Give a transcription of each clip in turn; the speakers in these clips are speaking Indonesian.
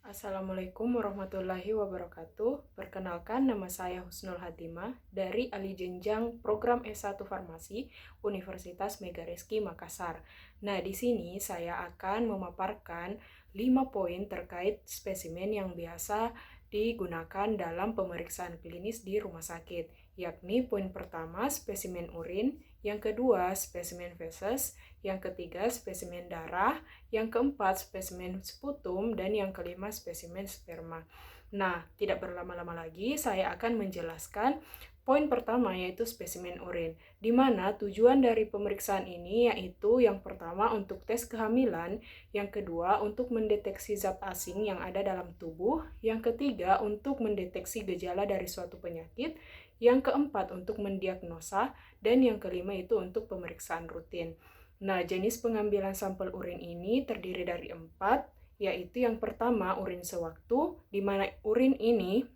Assalamualaikum warahmatullahi wabarakatuh. Perkenalkan, nama saya Husnul Hatimah dari ahli jenjang program S1 Farmasi Universitas Megarizky Makassar. Nah, di sini saya akan memaparkan 5 poin terkait spesimen yang biasa digunakan dalam pemeriksaan klinis di rumah sakit, yakni poin pertama spesimen urin, yang kedua spesimen feses, yang ketiga spesimen darah, yang keempat spesimen sputum, dan yang kelima spesimen sperma. Nah, tidak berlama-lama lagi, saya akan menjelaskan poin pertama, yaitu spesimen urin, di mana tujuan dari pemeriksaan ini yaitu yang pertama untuk tes kehamilan, yang kedua untuk mendeteksi zat asing yang ada dalam tubuh, yang ketiga untuk mendeteksi gejala dari suatu penyakit, yang keempat untuk mendiagnosa, dan yang kelima itu untuk pemeriksaan rutin. Nah, jenis pengambilan sampel urin ini terdiri dari 4, yaitu yang pertama urin sewaktu, di mana urin ini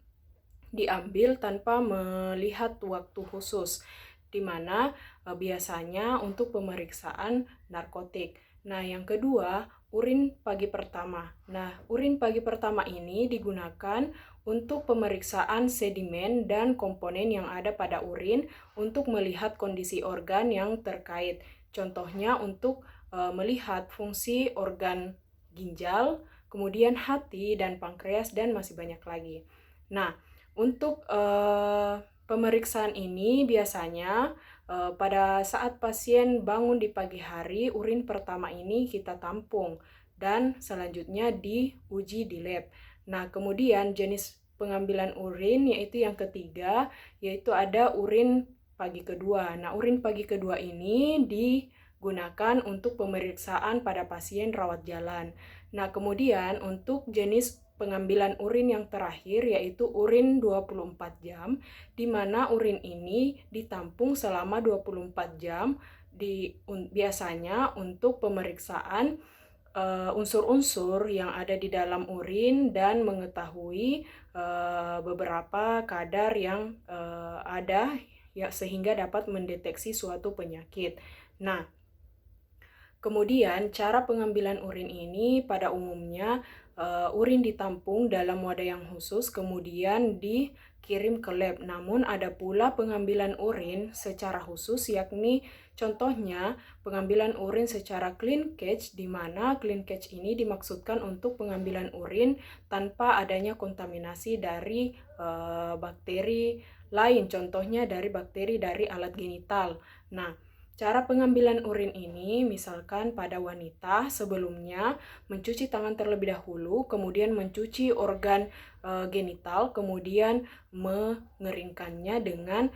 diambil tanpa melihat waktu khusus, di mana biasanya untuk pemeriksaan narkotik. Nah, yang kedua, urin pagi pertama. Nah, urin pagi pertama ini digunakan untuk pemeriksaan sedimen dan komponen yang ada pada urin untuk melihat kondisi organ yang terkait. Contohnya untuk melihat fungsi organ ginjal, kemudian hati dan pankreas, dan masih banyak lagi. Nah, untuk pemeriksaan ini biasanya pada saat pasien bangun di pagi hari, urin pertama ini kita tampung dan selanjutnya diuji di lab. Nah, kemudian jenis pengambilan urin yaitu yang ketiga, yaitu ada urin pagi kedua. Nah, urin pagi kedua ini digunakan untuk pemeriksaan pada pasien rawat jalan. Nah, kemudian untuk jenis pengambilan urin yang terakhir yaitu urin 24 jam, di mana urin ini ditampung selama 24 jam biasanya untuk pemeriksaan unsur-unsur yang ada di dalam urin dan mengetahui beberapa kadar yang ada ya, sehingga dapat mendeteksi suatu penyakit. Nah, kemudian cara pengambilan urin ini pada umumnya urin ditampung dalam wadah yang khusus kemudian dikirim ke lab. Namun ada pula pengambilan urin secara khusus, yakni contohnya pengambilan urin secara clean catch, di mana clean catch ini dimaksudkan untuk pengambilan urin tanpa adanya kontaminasi dari bakteri lain, contohnya dari bakteri dari alat genital. Nah, cara pengambilan urin ini misalkan pada wanita sebelumnya mencuci tangan terlebih dahulu, kemudian mencuci organ genital, kemudian mengeringkannya dengan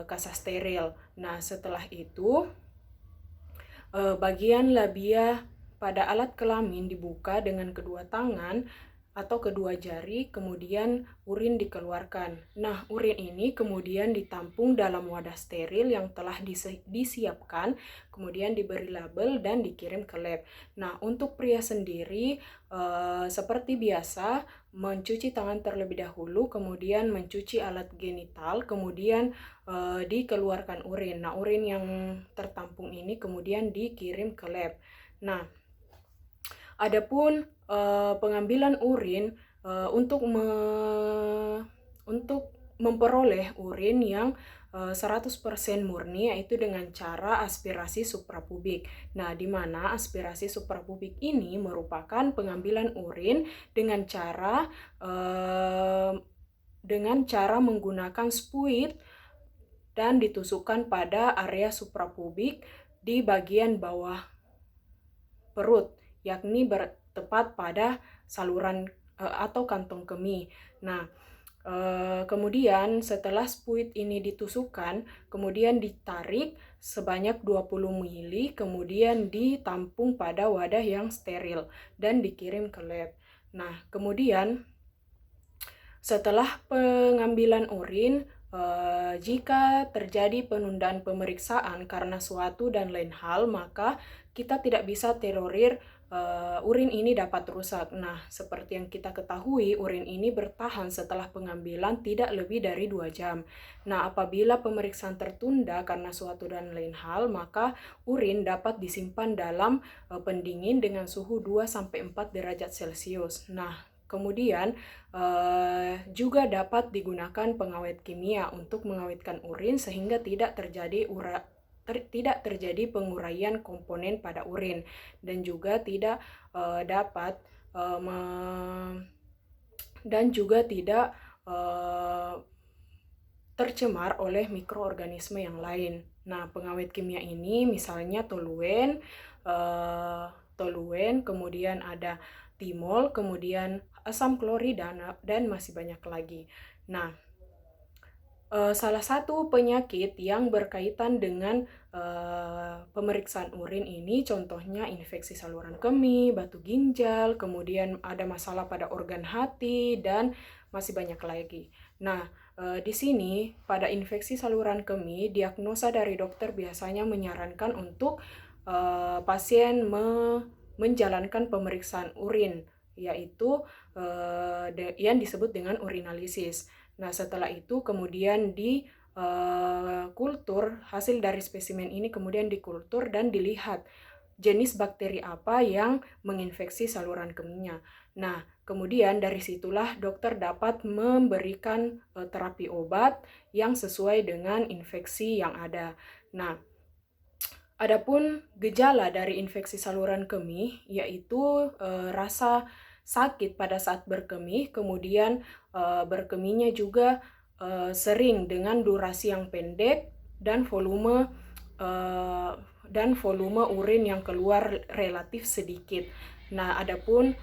kasa steril. Nah, setelah itu bagian labia pada alat kelamin dibuka dengan kedua tangan atau kedua jari, kemudian urin dikeluarkan. Nah, urin ini kemudian ditampung dalam wadah steril yang telah disiapkan, kemudian diberi label dan dikirim ke lab. Nah, untuk pria sendiri, seperti biasa, mencuci tangan terlebih dahulu, kemudian mencuci alat genital, kemudian dikeluarkan urin. Nah, urin yang tertampung ini kemudian dikirim ke lab. Nah, adapun pengambilan urin untuk memperoleh urin yang 100% murni, yaitu dengan cara aspirasi suprapubik. Nah, di mana aspirasi suprapubik ini merupakan pengambilan urin dengan cara menggunakan spuit dan ditusukkan pada area suprapubik di bagian bawah perut, yakni bertepat pada saluran atau kantong kemih. Nah, kemudian setelah spuit ini ditusukkan, kemudian ditarik sebanyak 20 ml, kemudian ditampung pada wadah yang steril dan dikirim ke lab. Nah, kemudian setelah pengambilan urin, jika terjadi penundaan pemeriksaan karena suatu dan lain hal, maka kita tidak bisa tolerir urin ini dapat rusak. Nah, seperti yang kita ketahui, urin ini bertahan setelah pengambilan tidak lebih dari 2 jam. Nah, apabila pemeriksaan tertunda karena suatu dan lain hal, maka urin dapat disimpan dalam pendingin dengan suhu 2-4 derajat Celcius. Nah, Kemudian juga dapat digunakan pengawet kimia untuk mengawetkan urin sehingga tidak terjadi penguraian komponen pada urin, dan juga tidak dapat dan juga tidak tercemar oleh mikroorganisme yang lain. Nah, pengawet kimia ini misalnya toluen, kemudian ada timol, kemudian asam klorida, dan masih banyak lagi. Nah, salah satu penyakit yang berkaitan dengan pemeriksaan urin ini contohnya infeksi saluran kemih, batu ginjal, kemudian ada masalah pada organ hati, dan masih banyak lagi. Nah, di sini pada infeksi saluran kemih, diagnosa dari dokter biasanya menyarankan untuk pasien menjalankan pemeriksaan urin, yaitu yang disebut dengan urinalisis. Nah, setelah itu kemudian kultur, hasil dari spesimen ini kemudian dikultur dan dilihat jenis bakteri apa yang menginfeksi saluran kemihnya. Nah, kemudian dari situlah dokter dapat memberikan terapi obat yang sesuai dengan infeksi yang ada. Nah, adapun gejala dari infeksi saluran kemih yaitu rasa sakit pada saat berkemih, kemudian berkemihnya juga sering dengan durasi yang pendek dan volume urin yang keluar relatif sedikit. Nah, adapun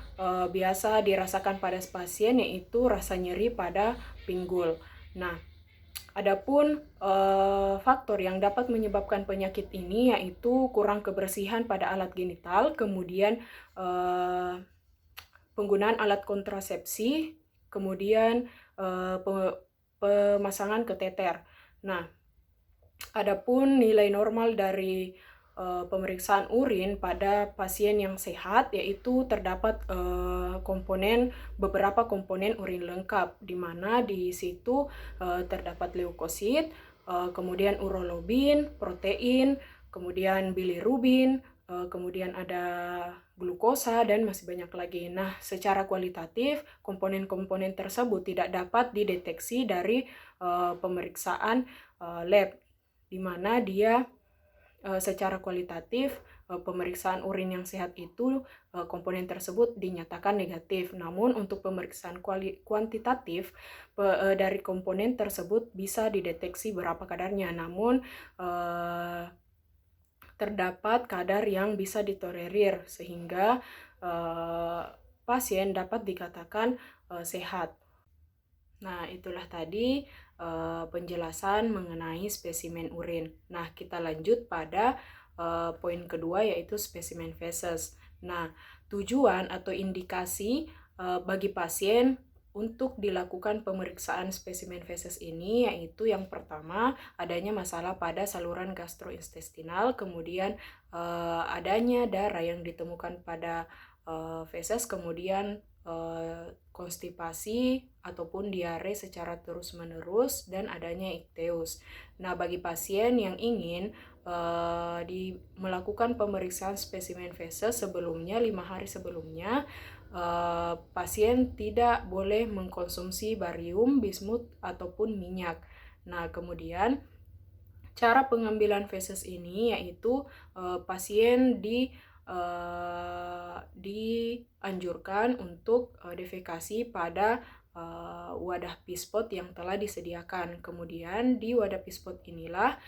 biasa dirasakan pada pasien yaitu rasa nyeri pada pinggul. Nah, adapun faktor yang dapat menyebabkan penyakit ini yaitu kurang kebersihan pada alat genital, kemudian penggunaan alat kontrasepsi, kemudian pemasangan kateter. Nah, adapun nilai normal dari pemeriksaan urin pada pasien yang sehat yaitu terdapat beberapa komponen urin lengkap, di mana di situ terdapat leukosit, kemudian urolobin, protein, kemudian bilirubin, kemudian ada glukosa, dan masih banyak lagi. Nah, secara kualitatif, komponen-komponen tersebut tidak dapat dideteksi dari pemeriksaan lab, di mana dia secara kualitatif pemeriksaan urin yang sehat itu komponen tersebut dinyatakan negatif. Namun untuk pemeriksaan kuantitatif dari komponen tersebut bisa dideteksi berapa kadarnya. Namun terdapat kadar yang bisa ditolerir sehingga pasien dapat dikatakan sehat. Nah, itulah tadi penjelasan mengenai spesimen urin. Nah, kita lanjut pada poin kedua yaitu spesimen feses. Nah, tujuan atau indikasi bagi pasien untuk dilakukan pemeriksaan spesimen feses ini yaitu yang pertama adanya masalah pada saluran gastrointestinal, kemudian adanya darah yang ditemukan pada feses, kemudian konstipasi ataupun diare secara terus-menerus, dan adanya ikteus. Nah, bagi pasien yang ingin melakukan pemeriksaan spesimen feses sebelumnya, 5 hari sebelumnya, pasien tidak boleh mengkonsumsi barium, bismut, ataupun minyak. Nah, kemudian cara pengambilan feses ini yaitu pasien dianjurkan untuk defekasi pada wadah pispot yang telah disediakan. Kemudian di wadah pispot inilah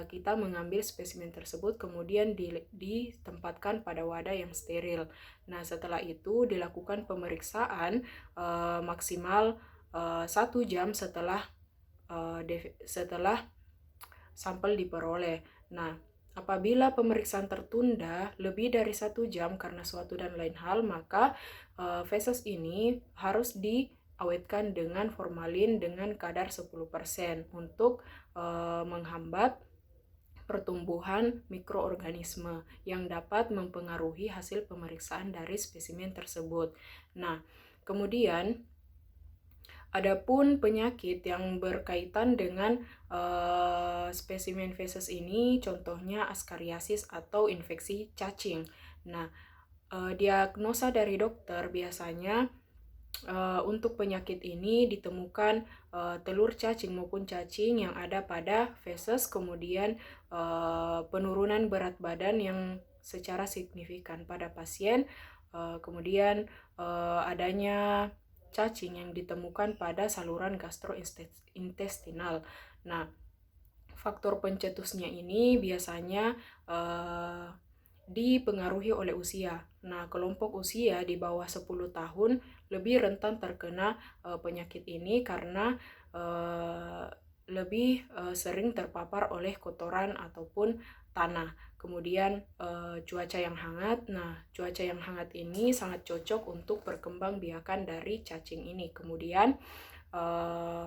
kita mengambil spesimen tersebut, kemudian ditempatkan pada wadah yang steril. Nah, setelah itu dilakukan pemeriksaan maksimal 1 jam setelah sampel diperoleh. Nah, apabila pemeriksaan tertunda lebih dari 1 jam karena suatu dan lain hal, maka feses ini harus diawetkan dengan formalin dengan kadar 10% untuk menghambat pertumbuhan mikroorganisme yang dapat mempengaruhi hasil pemeriksaan dari spesimen tersebut. Nah, kemudian adapun penyakit yang berkaitan dengan spesimen feses ini contohnya askariasis atau infeksi cacing. Nah, diagnosa dari dokter biasanya untuk penyakit ini ditemukan telur cacing maupun cacing yang ada pada feses, kemudian penurunan berat badan yang secara signifikan pada pasien, kemudian adanya cacing yang ditemukan pada saluran gastrointestinal. Nah, faktor pencetusnya ini biasanya dipengaruhi oleh usia. Nah, kelompok usia di bawah 10 tahun lebih rentan terkena penyakit ini karena lebih sering terpapar oleh kotoran ataupun tanah. Kemudian cuaca yang hangat. Nah, cuaca yang hangat ini sangat cocok untuk perkembangbiakan dari cacing ini. Kemudian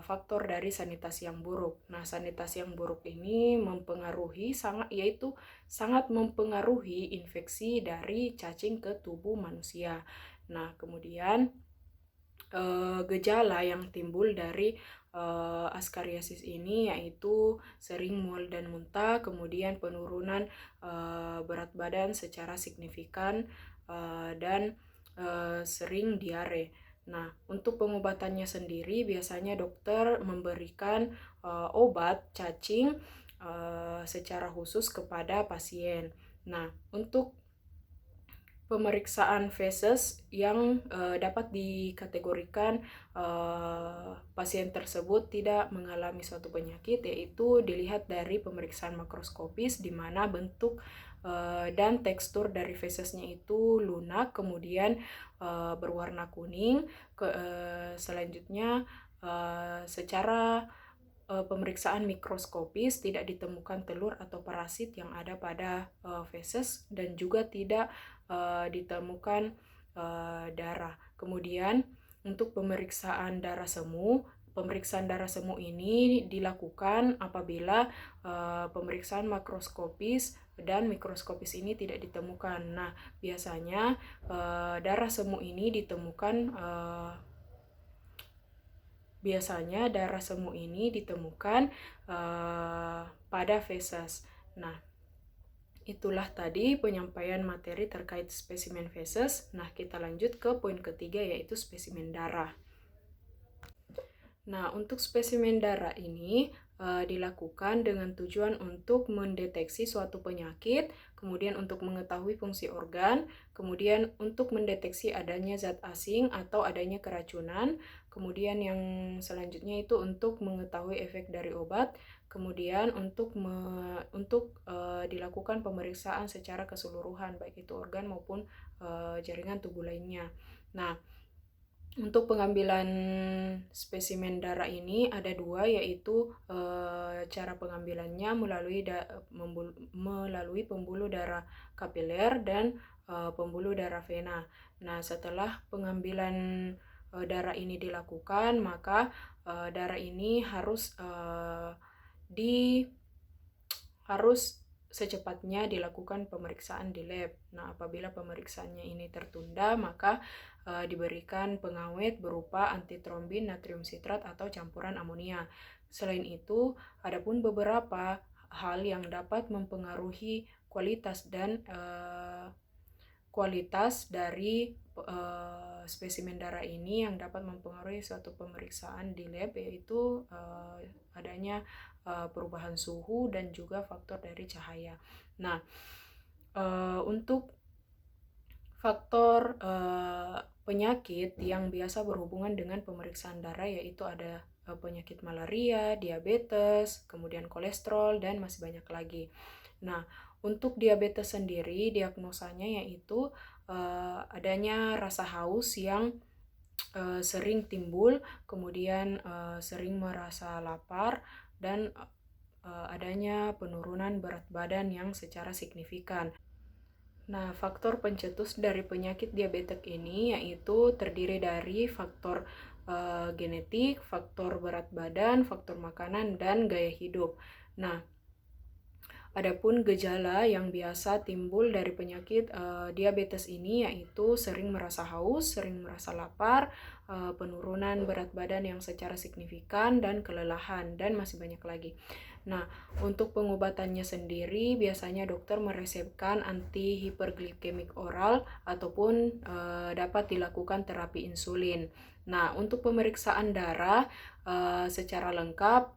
faktor dari sanitasi yang buruk. Nah, sanitasi yang buruk ini sangat mempengaruhi infeksi dari cacing ke tubuh manusia. Nah, kemudian gejala yang timbul dari askariasis ini yaitu sering mual dan muntah, kemudian penurunan berat badan secara signifikan, dan sering diare. Nah, untuk pengobatannya sendiri biasanya dokter memberikan obat cacing secara khusus kepada pasien. Nah, untuk pemeriksaan feses yang dapat dikategorikan pasien tersebut tidak mengalami suatu penyakit, yaitu dilihat dari pemeriksaan makroskopis di mana bentuk dan tekstur dari fesesnya itu lunak, kemudian berwarna kuning. Selanjutnya secara pemeriksaan mikroskopis tidak ditemukan telur atau parasit yang ada pada feses dan juga tidak ditemukan darah. Kemudian untuk pemeriksaan darah semu ini dilakukan apabila pemeriksaan makroskopis dan mikroskopis ini tidak ditemukan. Nah, biasanya darah semu ini ditemukan pada feses. Nah, itulah tadi penyampaian materi terkait spesimen feses. Nah, kita lanjut ke poin ketiga, yaitu spesimen darah. Nah, untuk spesimen darah ini dilakukan dengan tujuan untuk mendeteksi suatu penyakit, kemudian untuk mengetahui fungsi organ, kemudian untuk mendeteksi adanya zat asing atau adanya keracunan, kemudian yang selanjutnya itu untuk mengetahui efek dari obat, kemudian untuk dilakukan pemeriksaan secara keseluruhan, baik itu organ maupun jaringan tubuh lainnya. Nah, untuk pengambilan spesimen darah ini ada dua, yaitu cara pengambilannya melalui pembuluh darah kapiler dan pembuluh darah vena. Nah, setelah pengambilan darah ini dilakukan, maka darah ini harus secepatnya dilakukan pemeriksaan di lab. Nah, apabila pemeriksaannya ini tertunda, maka diberikan pengawet berupa antitrombin natrium sitrat atau campuran amonia. Selain itu, adapun beberapa hal yang dapat mempengaruhi kualitas dari spesimen darah ini yang dapat mempengaruhi suatu pemeriksaan di lab, yaitu adanya perubahan suhu dan juga faktor dari cahaya. Nah, untuk faktor penyakit yang biasa berhubungan dengan pemeriksaan darah, yaitu ada penyakit malaria, diabetes, kemudian kolesterol, dan masih banyak lagi. Nah, untuk diabetes sendiri, diagnosanya yaitu adanya rasa haus yang sering timbul, kemudian sering merasa lapar, dan adanya penurunan berat badan yang secara signifikan. Nah, faktor pencetus dari penyakit diabetes ini yaitu terdiri dari faktor genetik, faktor berat badan, faktor makanan, dan gaya hidup. Nah, Adapun gejala yang biasa timbul dari penyakit diabetes ini yaitu sering merasa haus, sering merasa lapar, penurunan berat badan yang secara signifikan, dan kelelahan, dan masih banyak lagi. Nah, untuk pengobatannya sendiri biasanya dokter meresepkan antihiperglikemik oral ataupun dapat dilakukan terapi insulin. Nah, untuk pemeriksaan darah secara lengkap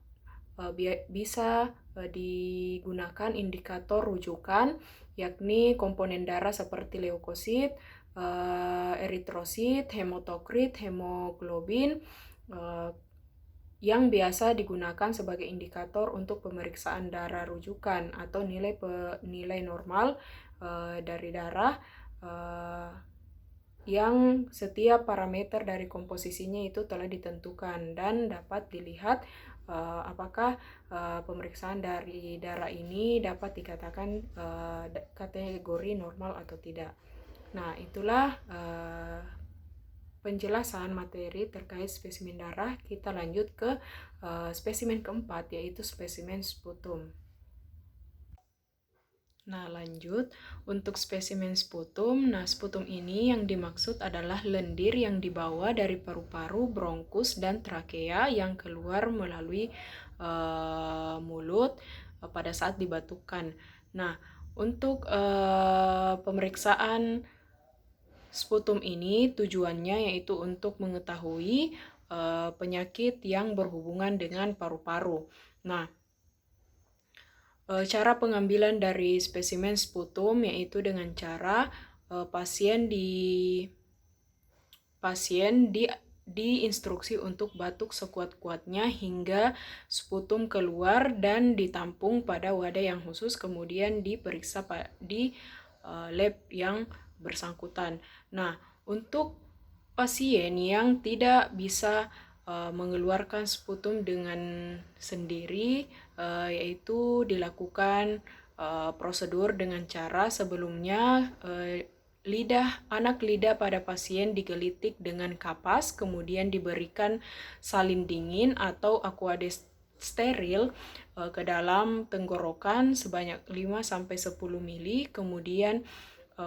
bisa digunakan indikator rujukan, yakni komponen darah seperti leukosit, eritrosit, hematokrit, hemoglobin, yang biasa digunakan sebagai indikator untuk pemeriksaan darah rujukan atau nilai normal dari darah yang setiap parameter dari komposisinya itu telah ditentukan dan dapat dilihat apakah pemeriksaan dari darah ini dapat dikatakan kategori normal atau tidak. Nah, itulah penjelasan materi terkait spesimen darah. Kita lanjut ke spesimen keempat, yaitu spesimen sputum. Nah, lanjut untuk spesimen sputum. Nah, sputum ini yang dimaksud adalah lendir yang dibawa dari paru-paru, bronkus, dan trakea yang keluar melalui mulut pada saat dibatukkan. Nah, untuk pemeriksaan sputum ini tujuannya yaitu untuk mengetahui penyakit yang berhubungan dengan paru-paru. Nah, cara pengambilan dari spesimen sputum yaitu dengan cara pasien diinstruksi untuk batuk sekuat-kuatnya hingga sputum keluar dan ditampung pada wadah yang khusus, kemudian diperiksa di lab yang bersangkutan. Nah, untuk pasien yang tidak bisa mengeluarkan sputum dengan sendiri, yaitu dilakukan prosedur dengan cara sebelumnya anak lidah pada pasien digelitik dengan kapas, kemudian diberikan salin dingin atau aqueous steril ke dalam tenggorokan sebanyak 5-10 ml, kemudian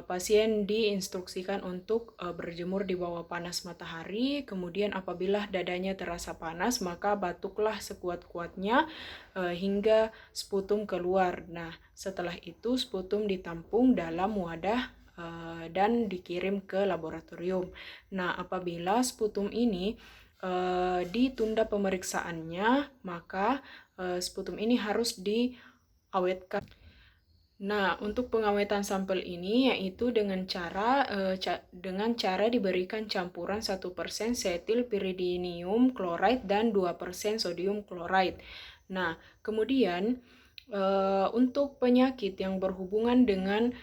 pasien diinstruksikan untuk berjemur di bawah panas matahari. Kemudian apabila dadanya terasa panas, maka batuklah sekuat-kuatnya hingga sputum keluar. Nah, setelah itu sputum ditampung dalam wadah dan dikirim ke laboratorium. Nah, apabila sputum ini ditunda pemeriksaannya, maka sputum ini harus diawetkan. Nah, untuk pengawetan sampel ini yaitu dengan cara diberikan campuran 1% setil piridinium chloride dan 2% sodium chloride. Nah, kemudian untuk penyakit yang berhubungan dengan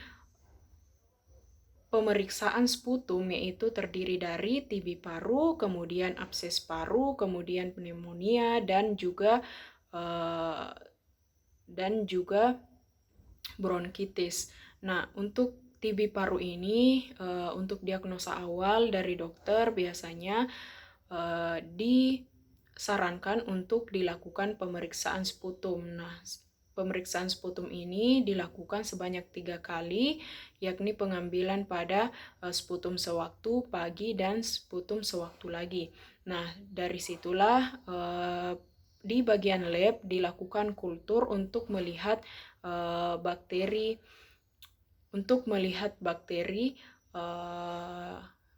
pemeriksaan sputum yaitu terdiri dari TB paru, kemudian abses paru, kemudian pneumonia, dan juga bronkitis. Nah, untuk TB paru ini untuk diagnosa awal dari dokter biasanya disarankan untuk dilakukan pemeriksaan sputum. Nah, pemeriksaan sputum ini dilakukan sebanyak 3 kali, yakni pengambilan pada sputum sewaktu pagi dan sputum sewaktu lagi. Nah, dari situlah di bagian lab dilakukan kultur untuk melihat bakteri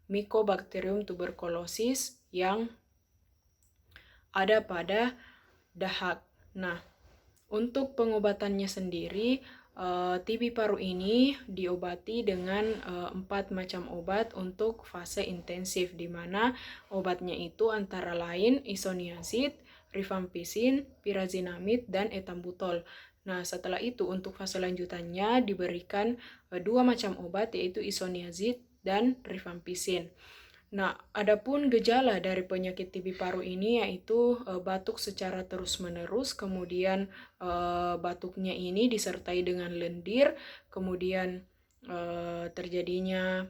Mycobacterium tuberculosis yang ada pada dahak. Nah, untuk pengobatannya sendiri, TB paru ini diobati dengan 4 macam obat untuk fase intensif, di mana obatnya itu antara lain isoniazid, rifampicin, pyrazinamide, dan etambutol. Nah, setelah itu untuk fase lanjutannya diberikan 2 macam obat yaitu isoniazid dan rifampicin. Nah, adapun gejala dari penyakit TB paru ini yaitu batuk secara terus-menerus, kemudian batuknya ini disertai dengan lendir, kemudian terjadinya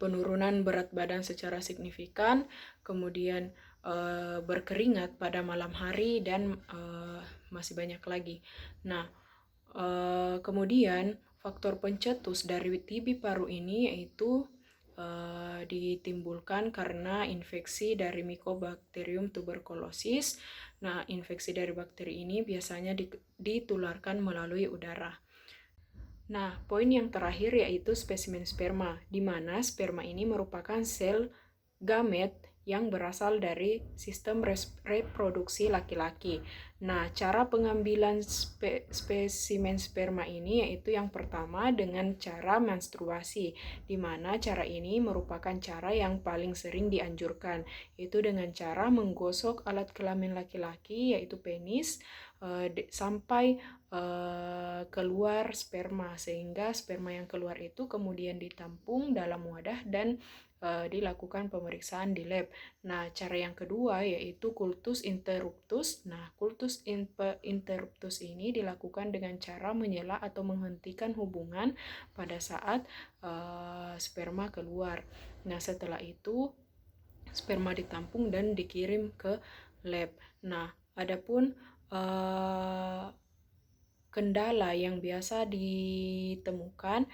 penurunan berat badan secara signifikan, kemudian berkeringat pada malam hari, dan masih banyak lagi. Nah, Kemudian faktor pencetus dari TB paru ini yaitu ditimbulkan karena infeksi dari Mycobacterium tuberculosis. Nah, infeksi dari bakteri ini biasanya ditularkan melalui udara. Nah, poin yang terakhir yaitu spesimen sperma, di mana sperma ini merupakan sel gamet yang berasal dari sistem reproduksi laki-laki. Nah, cara pengambilan spesimen sperma ini yaitu yang pertama dengan cara menstruasi, di mana cara ini merupakan cara yang paling sering dianjurkan, yaitu dengan cara menggosok alat kelamin laki-laki yaitu penis sampai keluar sperma, sehingga sperma yang keluar itu kemudian ditampung dalam wadah dan dilakukan pemeriksaan di lab. Nah, cara yang kedua yaitu cultus interruptus. Nah, cultus interruptus ini dilakukan dengan cara menyela atau menghentikan hubungan pada saat sperma keluar. Nah, setelah itu sperma ditampung dan dikirim ke lab. Nah, adapun kendala yang biasa ditemukan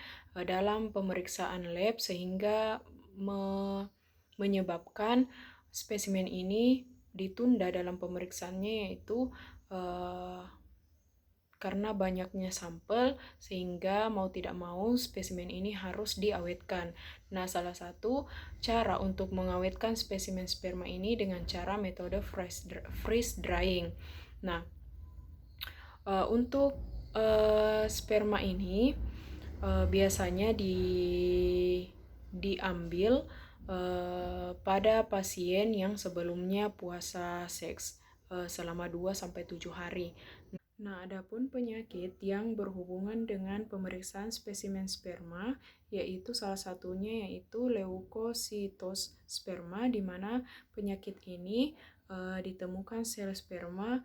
dalam pemeriksaan lab sehingga menyebabkan spesimen ini ditunda dalam pemeriksaannya yaitu karena banyaknya sampel sehingga mau tidak mau spesimen ini harus diawetkan. Nah, salah satu cara untuk mengawetkan spesimen sperma ini dengan cara metode freeze drying. Nah, untuk sperma ini biasanya diambil pada pasien yang sebelumnya puasa seks selama 2-7 hari. Nah, adapun penyakit yang berhubungan dengan pemeriksaan spesimen sperma, yaitu salah satunya yaitu leukositosperma, di mana penyakit ini ditemukan sel sperma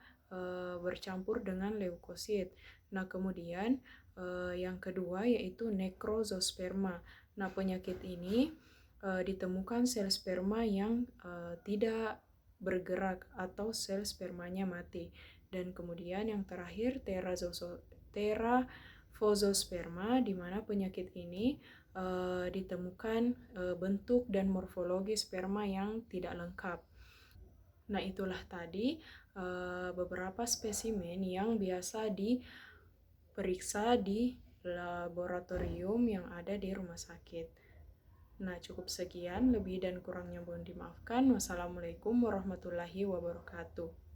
bercampur dengan leukosit. Nah, kemudian yang kedua yaitu nekrozosperma. Nah, penyakit ini ditemukan sel sperma yang tidak bergerak atau sel spermanya mati. Dan kemudian yang terakhir terafozosperma, di mana penyakit ini ditemukan bentuk dan morfologi sperma yang tidak lengkap. Nah, itulah tadi beberapa spesimen yang biasa diperiksa di laboratorium yang ada di rumah sakit. Nah, cukup sekian, lebih dan kurangnya mohon dimaafkan. Wassalamualaikum warahmatullahi wabarakatuh.